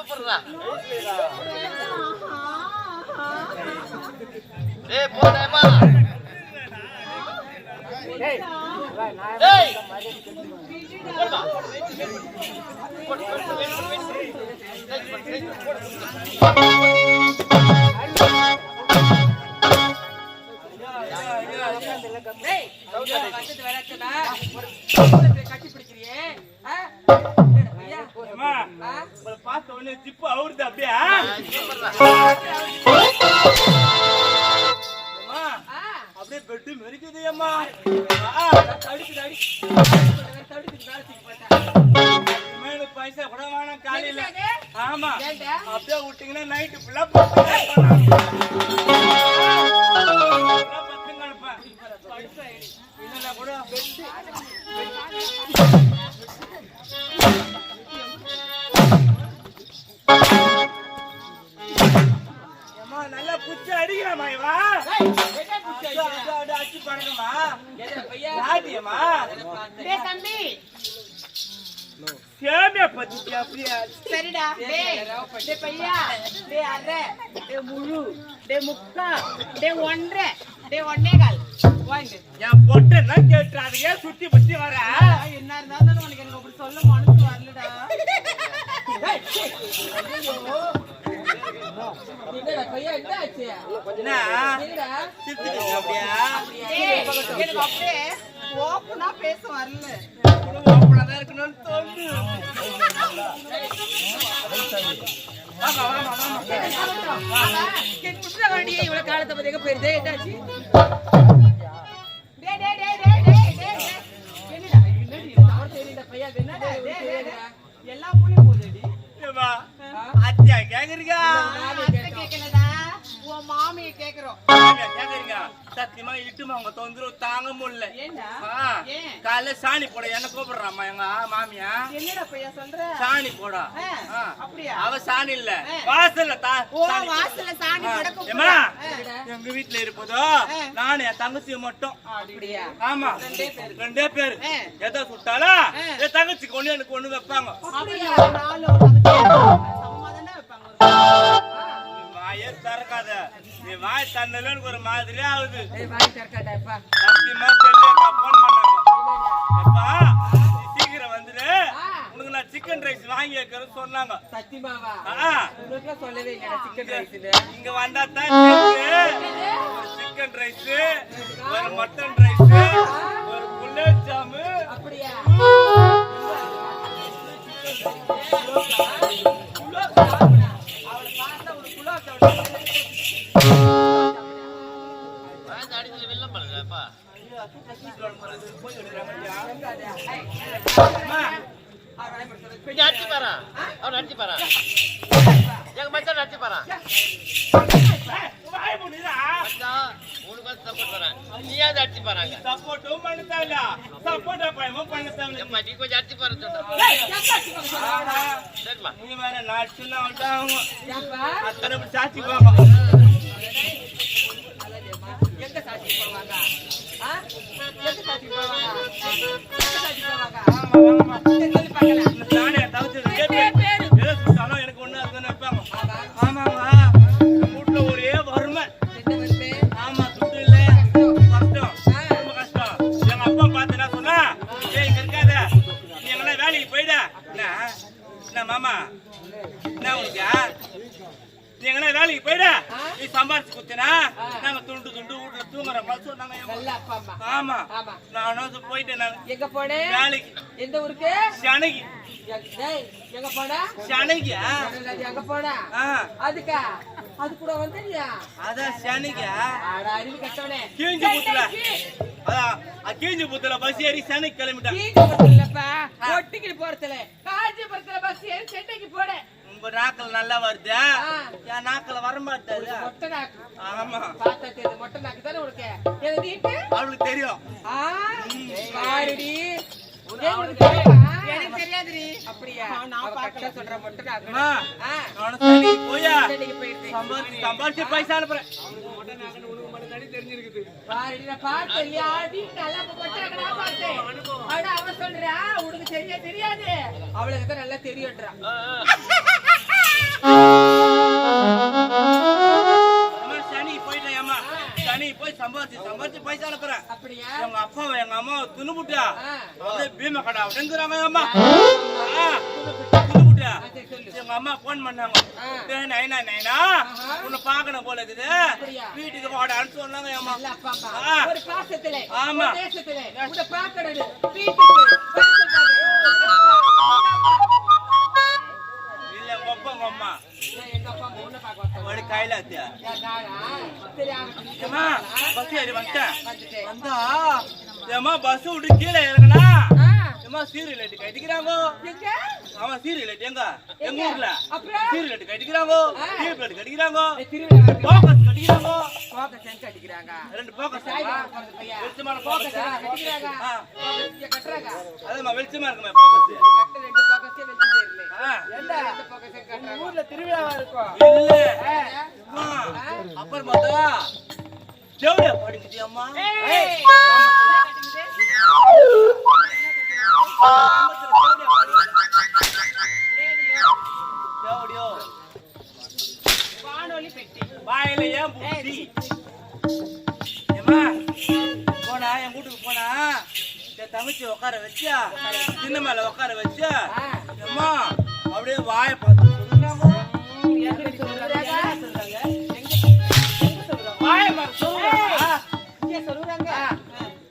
சூப்பர்டா. டேய் போடேப்பா. டேய் டேய் போடா. கட்டி பிடிக்கிறியே பார்த்த உடனே ஜிப்பு அவருது அப்படியே அப்படியே பெட்டு மெரிக்குது அம்மா. பைசா கூட வேணாம் காலையில. ஆமா அப்படியே விட்டீங்கன்னா நைட்டு ஃபுல்லா கூட நல்லா புச்சு அடிக்கலாமா இவா அடிச்சு பழகமா யாத்தியமா தம்பி சேமியா பத்தி அப்படியா சரிடா டே பையா டே அரை டே முழு டே முக்கா டே ஒன்றரை டே ஒன்னேகால் வாங்க என் பொட்டை கேட்டாதையே சுத்தி பத்தி வர என்ன இருந்தாலும் உனக்கு எனக்கு அப்படி சொல்ல மனசு வரலடா. எனக்கு அப்படியே ஓப்பனா பேச வரல. ஓப்பனாதான் இருக்கணும்னு தோணுது. இவ்வளவு காலத்தை பத்தி எங்க போயிருந்தே என்னாச்சு? எல்லா மூலையும் போகுது. அத்தியா கேக்குறீங்க கேட்கலடா உன் மாமியை கேக்குறோம். கேக்குறீங்க சத்தியமா இட்டுமா அவங்க தொந்தரவு தாங்க முடியல. ஏண்டா காலைல சாணி போட என்ன கூப்பிடுறாமா எங்க மாமியா. என்னடா பையா சொல்ற? சாணி போட அப்படியா? அவ சாணி இல்ல வாசல்ல வாசல்ல சாணி போட எங்க வீட்டுல இருப்பதோ நானும் என் தங்கச்சி மட்டும். அப்படியா? ஆமா ரெண்டே பேரு. எதை சுட்டாலா என் தங்கச்சிக்கு ஒண்ணு எனக்கு ஒண்ணு வைப்பாங்க. வாயே திறக்காத நீ வாய் தன்னலன்னு ஒரு மாதிரி ஆகுது. சத்தியமா செல்லியக்கா போன் பண்ணாங்க. சீக்கிரம் வந்துடு உனக்கு நான் சிக்கன் ரைஸ் வாங்கி வைக்கிறேன்னு சொன்னாங்க. சத்தியமாவா? சொல்லவே இல்ல சிக்கன் ரைஸ். இங்க வந்தா தான் ஒரு சிக்கன் ரைஸ் ஒரு மட்டன் ரைஸ் ஒரு குலாப் ஜாமு. அப்படியா? அடிச்சு பாரா அவன் அடிச்சு பாரா எங்க மச்சான் அடிச்சு பாரா உனக்கு சப்போர்ட் பண்ணேன் நீயாவது அடிச்சு பாருங்க. சப்போர்ட்டும் பண்ணல சப்போர்ட் பயமும் பண்ணல. நீ கொஞ்சம் அடிச்சு பாரு சரிம்மா. நீ வேற நாட்டுல வந்தாங்க அத்தனை சாட்சி போவாங்க. எங்க சாட்சி போவாங்க? எங்க சாட்சி போவாங்க? நானே தவிர்த்து எனக்கு ஒண்ணு அதுன்னு வைப்பாங்க. ஆமாங்க வீட்டுல ஒரே வறுமை. ஆமா துட்டு இல்ல கஷ்டம் ரொம்ப கஷ்டம். எங்க அப்பா பார்த்து என்ன சொன்னா இங்க இருக்காத நீ எங்கன்னா வேலைக்கு போயிட. என்ன மாமா என்ன உனக்கு நீ எங்கன்னா வேலைக்கு போயிட நீ சம்பாரிச்சு குத்தினா நாங்க துண்டு துண்டு வீட்டுல தூங்குற சொன்னாங்க. ஆமா நான் போயிட்டேன். எங்க போனேன் வேலைக்கு? எந்த ஊருக்கு? சென்னைக்கு. எங்க போனா? சென்னைக்கு. எங்க போனா? அதுக்கா அது கூட வந்தியா? அதான் சென்னைக்கு. அறிவு கட்டவனே கீஞ்சு புத்துல அதான் கீஞ்சு புத்துல பஸ் ஏறி சென்னைக்கு கிளம்பிட்டேன். இல்லப்பா ஒட்டிக்கிட்டு போறதுல காஞ்சிபுரத்துல பஸ் ஏறி சென்னைக்கு போட. உங்க நாக்கல் நல்லா வருது என் நாக்கல வர மாட்டாது. மொட்டை நாக்கு. ஆமா பார்த்தா தெரியுது மொட்டை நாக்கு தானே உனக்கு. எது நீட்டு அவளுக்கு தெரியும். பாருடி எனக்கு தெரியாதுடி. அப்படியா? நான் பாக்க சொல்ற மொட்டை நாக்கு. நானும் சென்னைக்கு போயா சென்னைக்கு போயிட்டு சம்பாதிச்சு பைசா அனுப்புறேன். பாருடி நான் பார்த்தேன் இல்லையா? நல்லா மொட்டை நாக்கு நான் பார்த்தேன். ஆனா அவ சொல்றா உனக்கு சரியா தெரியாது அவளுக்கு தான் நல்லா தெரியும்ன்றா. சனி போயிட்டேன் ஏமா சனி போய் சம்பாதிச்சு பைசா அனுப்புறேன் அப்படியா? எங்க அப்பாவை எங்க அம்மாவை துணுபுட்டா அப்படியே பீம கடை அப்படிங்கிறாங்க அம்மா துணுபுட்டா சரி, சொல்லு. எங்க அம்மா போன் பண்ணாங்க நைனா நைனா உன்னை பாக்கணும் போல இருக்குது வீட்டுக்கு வாடான்னு சொன்னாங்க அம்மா நல்ல அப்பா அம்மா. ஆ. ஒரு பாசத்திலே, ஆமா. ஒரு தேசத்திலே, உன்னை பார்க்கறது, வீட்டுக்கு வருஷத்துக்கு. இல்ல உங்க அப்பா உங்க அம்மா ஏன் எங்க அப்பா அம்மா உன்னை பார்க்க வந்தாங்க? ஒரு கையில ஆத்தியா ஏன் நானா? சரி, ஆகட்டும். ஏமா பஸ் ஏறி வந்துட்டேன் வந்துட்டேன். வந்தா ஏமா பஸ் விட்டு கீழே இறங்குனா ஆ. ஏமா சீரியல் லைட் கட்டிக்கிறாங்க எங்க? ஆமா சீரியல் லைட் எங்க எங்க ஊர்ல அப்புறம்? சீரியல் லைட் கட்டிக்கிறாங்க டியூப் லைட் கட்டிக்கிறாங்க ஏய், திருவிழா வருது. போக்கஸ் கட்டிக்கிறாங்க போக்கஸ் எங்க அடிக்கிறாங்க? ரெண்டு போக்கஸ் சாய் பாபா பிறந்த பையன். வெளிச்சமான போக்கஸ் போக்கஸ் எங்க அடிக்கிறாங்க? போக்கஸ் இங்க கட்டுறாங்க. அதேமா வெளிச்சமா இருக்குமே போக்கஸ் கட்ட ரெண்டு போக்கஸே வச்சுட்டே இல்லை. இல்ல ரெண்டு போக்கஸே கட்டுறாங்க. ஊர்ல திருவிழாவா இருக்கும். அம்மா அப்புறம் பார்த்தா ஜவுளியா படிக்குது அம்மா ஏய். ரேடியோ, ஜவுளியோ வானொலி பெட்டி. வாயில ஏன் பூச்சி ஏமா போனா என் வீட்டுக்கு போனா என் தங்கச்சி உட்கார வச்சா சின்ன மேல உட்கார வச்சா ஏமா அப்படியே வாயை பார்த்து சொல்லுறாங்க எங்க சொல்றாங்க? வாயை பார்த்து சொல்லுறாங்க இங்க சொல்றாங்க.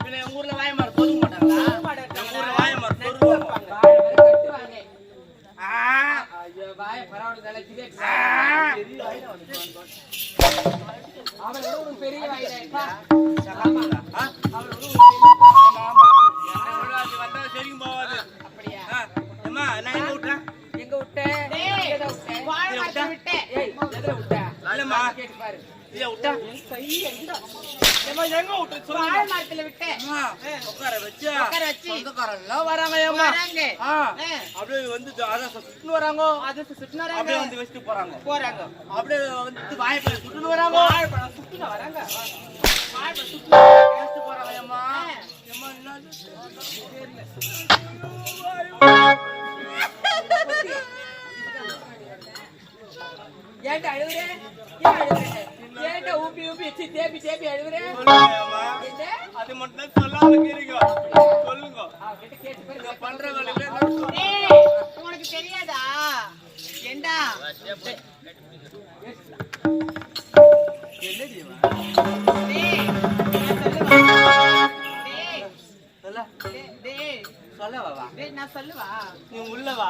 பின்ன எங்க ஊர்ல வாயை மாதிரி சொல்ல மாட்டாங்களா எங்க ஊர்ல வாயை மாதிரி சொல்லுவாங்க வாயை வேற கட்டுவாங்க. ஆ ஐயோ, வாயை பரவாயில்ல, நிலைக்குதே. அவளோட ஒரு பெரிய வாயிடா. சகாமங்களா ஆ அவளோட ஒரு பெரிய ஆமா ஆமா என்னோட அது வந்தா சரிக்கும் போவாது அப்படியா? ஏமா நான் எங்க விட்டேன் எங்க விட்ட? எங்க விட்ட? வாழை மரத்தை விட்டேன். ஏய், எதுல விட்ட? இல்லம்மா கேட்டு பாரு. இதை விட்டா கை எங்க? ஏமா எங்க விட்டு வாழை சொல்லுங்க மரத்துல விட்டேன். அம்மா, உட்கார வச்சு உட்கார வச்சு. சொந்தக்காரெல்லாம் வராங்க ஏம்மா. வராங்க. ஆ, ஆ. அப்படியே வந்து அதான் சுட்டுன்னு வராங்க அது சுத்தினா அப்படியே வந்து வச்சுட்டு போறாங்க போறாங்க. அப்படியே வந்து வாய்ப்பை சுட்டுன்னு வராங்க வாழைப்பழம் சுத்தின வராங்க. வச்சுட்டு போறாங்க ஏம்மா ஏம்மா என்னது? ஏன்டா அழுவுற? ஏன் அழுவுற? ஏன்டா ஊப்பி ஊப்பி வச்சு தேப்பி தேப்பி அழுவுற? சொல்லுங்க ஏம்மா. என்ன? அது மட்டும் தான் சொல்லாம இருக்கிறீங்க சொல்லுங்க அவகிட்ட கேட்டு பாரு. நான் பண்ற வேலையில என்ன சொல்லுங்க? டேய், உனக்கு தெரியாதா? ஏண்டா? என்னடி இவன்? டேய், நான் சொல்லவா? டேய், சொல்ல டேய், சொல்லவா வா. டேய், நான் சொல்லவா? நீ உள்ள வா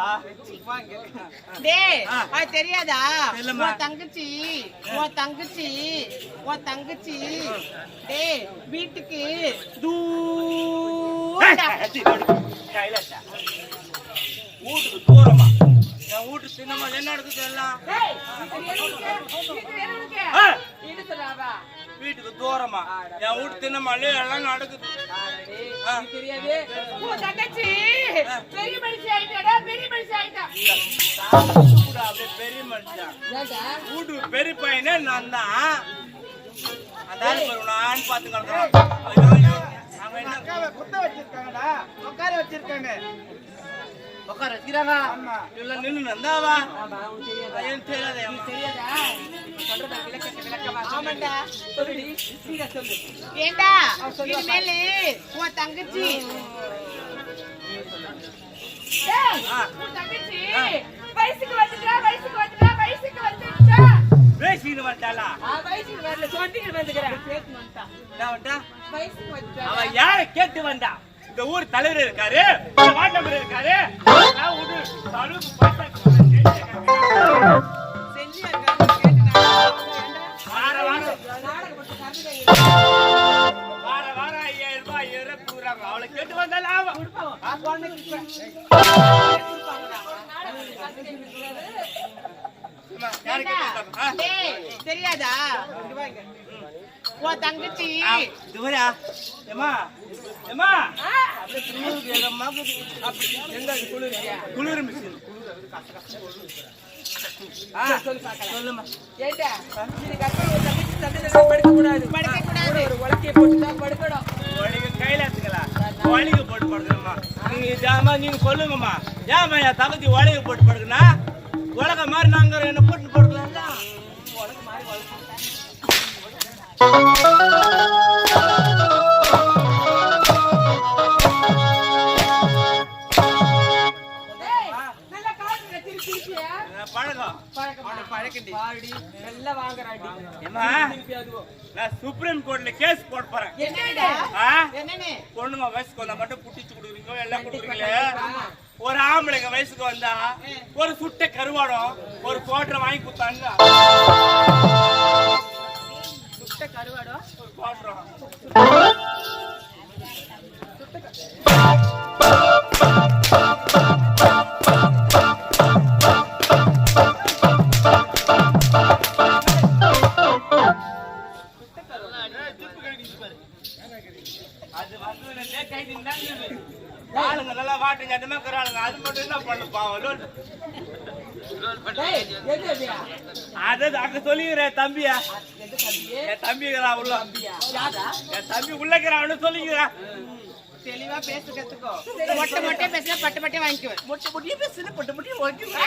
டேய், ஆ. அது தெரியாதா? சொல்லும்மா. உன் தங்கச்சி டேய், வீட்டுக்கு தூரா. கைலாசா வீட்டுக்கு தூரமா என் வீட்டு சின்னமா என்ன நடக்குது எல்லாம் டேய், வீட்டுக்கு என்ன உனக்கு? ஆ, என்ன சொல்றாவா? வீட்டுக்கு தூரமா என் வீட்டு தின்னமாலே எல்லாம் நடக்குது ஆடே, ஆ. இது தெரியாது. உன் தங்கச்சி பெரிய மனுஷி ஆயிட்டாடா, பெரிய மனுஷி ஆயிட்டா. கூட அப்படியே பெரிய மனுஷன் ஏன்டா? வீட்டுக்கு பெரிய பையனே நான் தான் அந்த நான் பார்த்து கிடக்குறேன் அவங்க என்ன குத்த வச்சிருக்காங்கடா, உட்கார வச்சிருக்காங்க. உட்கார வச்சுக்கிறாங்க இல்ல நின்று நந்தாவா ஆமா, உனக்கு தெரியாதா? ஏன் தெரியாத உனக்கு தெரியாதா? சொல்றதா விளக்கமா சொல்லு. ஆமாண்டா. சொல்லுடி, சீக்கிரம் சொல்லு. ஏண்டா, இனிமேலு உன் தங்கச்சி டேய், ஆ. உன் தங்கச்சி ஆ. வயசுக்கு வந்துட்டா. பேசிட்டு வந்தாளா வயசுக்கு வரல, சொண்டிகள் வந்துக்கிறேன். என்ன வந்தா வயசுக்கு வந்துட்டா. அவ யார கேட்டு வந்தா இந்த ஊர் தலைவர் இருக்காரு இந்த வார்டு மெம்பர் இருக்காரு நான் ஒரு தழுவு பைசா செஞ்சு இருக்காங்க கேட்டுனா. வார வாரம் நாடகப்பட்டு கருதுங்க. வார வாரம் 5000 ரூபாய் கூறாங்க அவளை கேட்டு வந்தாலும் ஆமா யாரு ஏண்டா, கேட்டு டேய், தெரியாதா? உன் தங்கச்சி இதுவரையா ஏமா ஏமா அப்படியே குளிருக்கு ஏதம்மா எங்க குளிர்ச்சியா? குளிர் மிஷின் சொல்லு பார்க்கலாம். சொல்லுமா ஏண்டா, இதுக்கு அப்புறம் ஒரு தங்கச்சி தந்தையில படுக்கக்கூடாது. படுக்கக்கூடாது. ஒரு உலக்கையை போட்டு தான் படுக்கணும். வழிக கையில எடுத்துக்கலாம் வழிக போட்டு படுக்கணுமா நீங்க ஜாமா நீங்க சொல்லுங்கம்மா ஏமா என் தகுதி வழிக போட்டு படுக்கணும் உலக மாதிரி நாங்க என்ன போட்டு படுக்கலாம்ல உனக்கு மாதிரி வளர்த்து சுப்ரீம் கோர்ட்ல கேஸ் போட போறேன். பொண்ணுங்க வயசுக்கு வந்தா மட்டும் புட்டிச்சு கொடுக்குறீங்க, எல்லாம் கொடுக்குறீங்களே. ஒரு ஆம்பளைங்க வயசுக்கு வந்தா ஒரு சுட்ட கருவாடம் ஒரு கோட்டரை வாங்கி கொடுத்தாங்க. சுட்ட கருவாடம் ஒரு கோட்டரம் ஆளுங்க நல்லா வாட்டுங்க அந்த மாதிரி ஆளுங்க அது மட்டும் என்ன பண்ணு பாவம். அதான் அங்க சொல்லிக்கிறேன் தம்பியா, என் தம்பிக்கிறா உள்ள, என் தம்பி உள்ளக்கிறான்னு சொல்லிக்கிறேன். தெளிவா பேச கத்துக்கோ. மொட்டை மொட்டை பேசினா பட்டு பட்டே வாங்கிக்குவேன். மொட்டை மொட்டையே பேசுன பட்டு மொட்டையே வாங்கிக்குவேன்.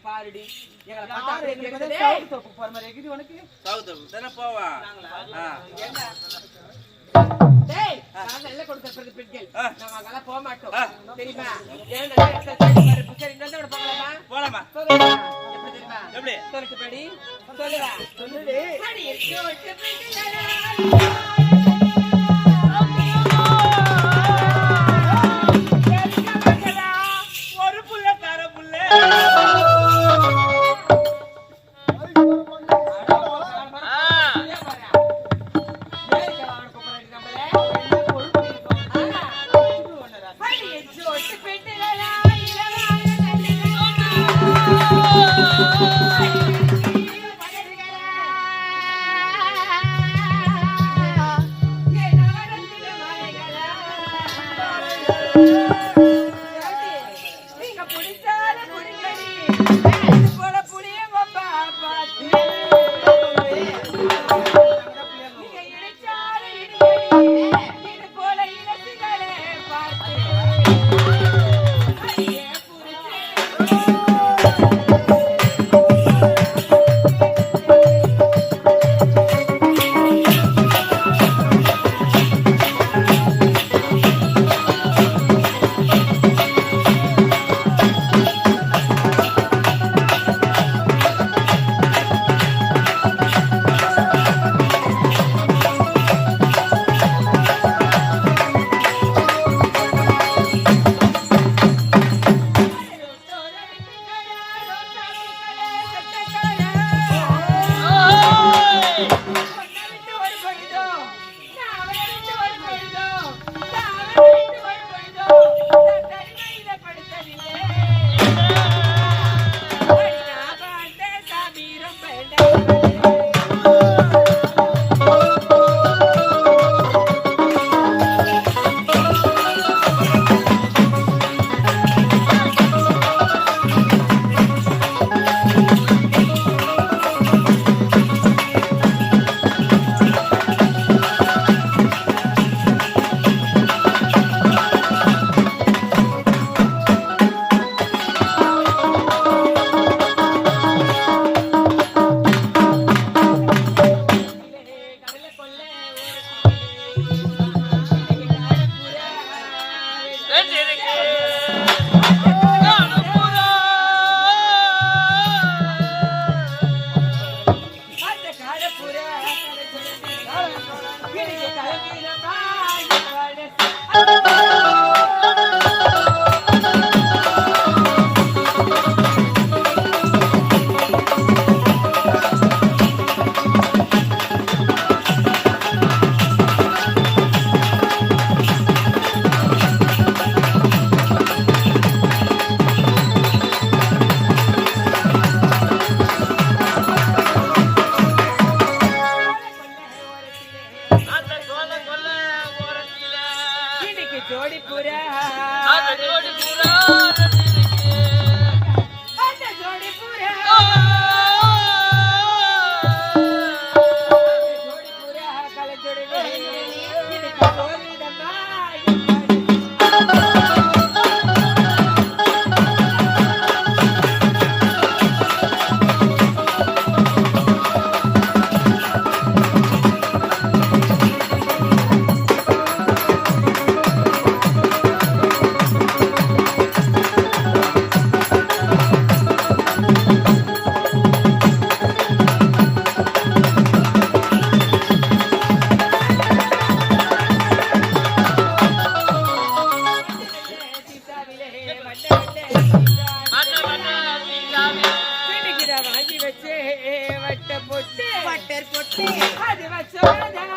பாருடி போக மாட்டோம் தெரியுமா? போலாமா? எப்படி சொல்லிட்டு படி சொல்லுவா சொல்லுடி. ஒரு புள்ள தர புள்ள பொட்டு பட்டர் பொட்டு அது வச்சோதா